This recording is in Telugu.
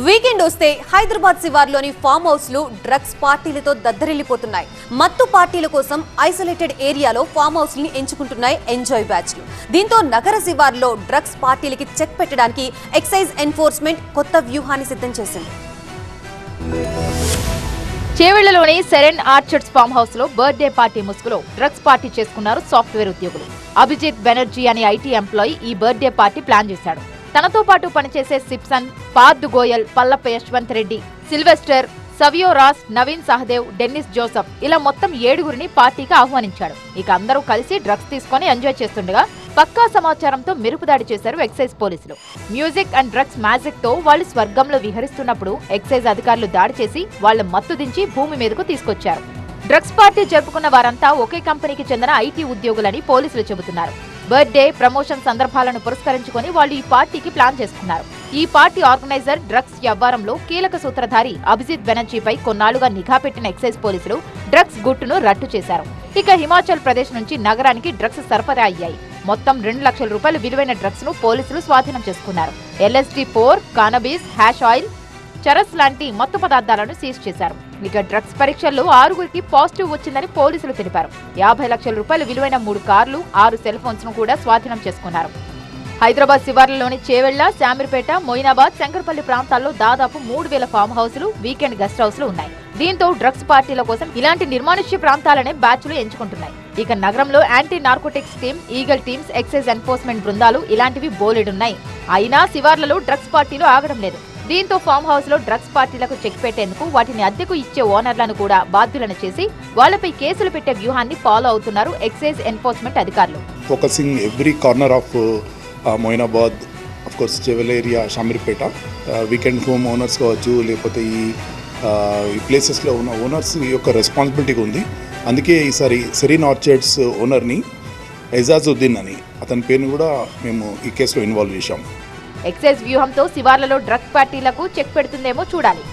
వీకెండ్ వస్తే హైదరాబాద్ శివార్లోని ఫామ్ హౌస్లు డ్రగ్స్ పార్టీలతో దద్దరిల్లిపోతున్నాయి. మత్తు పార్టీల కోసం ఐసోలేటెడ్ ఏరియాలో ఫామ్ హౌస్ని ఎంచుకుంటున్నాయి ఎంజాయ్ బ్యాచ్లు. దీంతో నగర శివార్లో డ్రగ్స్ పార్టీలకి చెక్ పెట్టడానికి ఎక్సైజ్ ఎన్ఫోర్స్మెంట్ కొత్త వ్యూహాన్ని సిద్ధం చేసింది. చేవెళ్లలోని సెరెన్ ఆర్చర్డ్స్ ఫామ్ హౌస్ లో బర్త్డే పార్టీ ముసుగులో డ్రగ్స్ పార్టీ చేసుకున్నారు సాఫ్ట్వేర్ ఉద్యోగులు. అభిజిత్ బెనర్జీ అనే ఐటీ ఎంప్లాయీ ఈ బర్త్డే పార్టీ ప్లాన్ చేశాడు. తనతో పాటు పనిచేసే Simpson, Parth Goyal, Pallappa Yashwant Reddy, Sylvester, Savio Ross, Naveen Sahadev, Dennis Joseph ఇలా మొత్తం 7గురిని పార్టీకి ఆహ్వానించాడు. ఇక అందరూ కలిసి డ్రగ్స్ తీసుకుని ఎంజాయ్ చేస్తుండగా పక్కా సమాచారంతో మెరుపుదాడి చేశారు ఎక్సైజ్ పోలీసులు. మ్యూజిక్ అండ్ డ్రగ్స్ మ్యాజిక్ తో వాళ్లు స్వర్గంలో విహరిస్తున్నప్పుడు ఎక్సైజ్ అధికారులు దాడి చేసి వాళ్ల మత్తు దించి భూమి మీదకు తీసుకొచ్చారు. డ్రగ్స్ పార్టీ జరుపుకున్న వారంతా ఒకే కంపెనీకి చెందిన ఐటీ ఉద్యోగులని పోలీసులు చెబుతున్నారు. బర్త్డే, ప్రమోషన్ సందర్భాలను పురస్కరించుకొని వాళ్లు ఈ పార్టీకి ప్లాన్ చేసుకున్నారు. ఈ పార్టీ ఆర్గనైజర్ డ్రగ్స్ వ్యవహారంలో కీలక సూత్రధారి అభిజిత్ బెనర్జీపై కొన్నాళ్లుగా నిఘా పెట్టిన ఎక్సైజ్ పోలీసులు డ్రగ్స్ గుట్టును రట్టు చేశారు. ఇక హిమాచల్ ప్రదేశ్ నుంచి నగరానికి డ్రగ్స్ సరఫరా అయ్యాయి. మొత్తం 2 లక్షల రూపాయల విలువైన డ్రగ్స్ ను పోలీసులు స్వాధీనం చేసుకున్నారు. LSD-4, కానబీస్, హ్యాష్ ఆయిల్, చరస్ లాంటి మత్తు పదార్థాలను సీజ్ చేశారు. ఇక డ్రగ్స్ పరీక్షల్లో 6గురికి పాజిటివ్ వచ్చిందని పోలీసులు తెలిపారు. 50 లక్షల రూపాయల విలువైన 3 కార్లు, 6 సెల్ ఫోన్స్ ను కూడా స్వాధీనం చేసుకున్నారు. హైదరాబాద్ శివార్లలోని చేవెళ్ల, శామీర్పేట, మొయినాబాద్, శంకర్పల్లి ప్రాంతాల్లో దాదాపు 3000 ఫామ్ హౌస్లు, వీకెండ్ గెస్ట్ హౌస్లు ఉన్నాయి. దీంతో డ్రగ్స్ పార్టీల కోసం ఇలాంటి నిర్మానుష్య ప్రాంతాలనే బ్యాచ్లు ఎంచుకుంటున్నాయి. ఇక నగరంలో anti narcotics team, eagle teams, excise enforcement బృందాలు ఇలాంటివి బోలెడున్నాయి. అయినా శివార్లలో డ్రగ్స్ పార్టీలు ఆగడం లేదు. దీంతో ఫామ్ హౌస్ లో డ్రగ్స్ పార్టీలకు చెక్ పెట్టేందుకు వాటిని అద్దెకు ఇచ్చే ఓనర్లను కూడా బాధ్యులను చేసి వాళ్లపై కేసులు పెట్టే వ్యూహాన్ని ఫాలో అవుతున్నారు ఎక్సైజ్ ఎన్ఫోర్స్మెంట్ అధికారులు. Focusing every corner of Moinabad, of course Chevella area, Shamirpet, weekend home owners కావచ్చు, లేకపోతే ఈ ప్లేసెస్లో ఉన్న ఓనర్స్ యొక్క రెస్పాన్సిబిలిటీ ఉంది. అందుకే ఈసారి సెరీన్ ఆర్చర్డ్స్ ఓనర్ని ఎజాజుద్దీన్ అని అతని పేరుని కూడా మేము ఈ కేసులో ఇన్వాల్వ్ చేశాము. ఎక్సైజ్ వ్యూహంతో శివార్లలో డ్రగ్స్ పార్టీలకు చెక్ పెడుతుందేమో చూడాలి.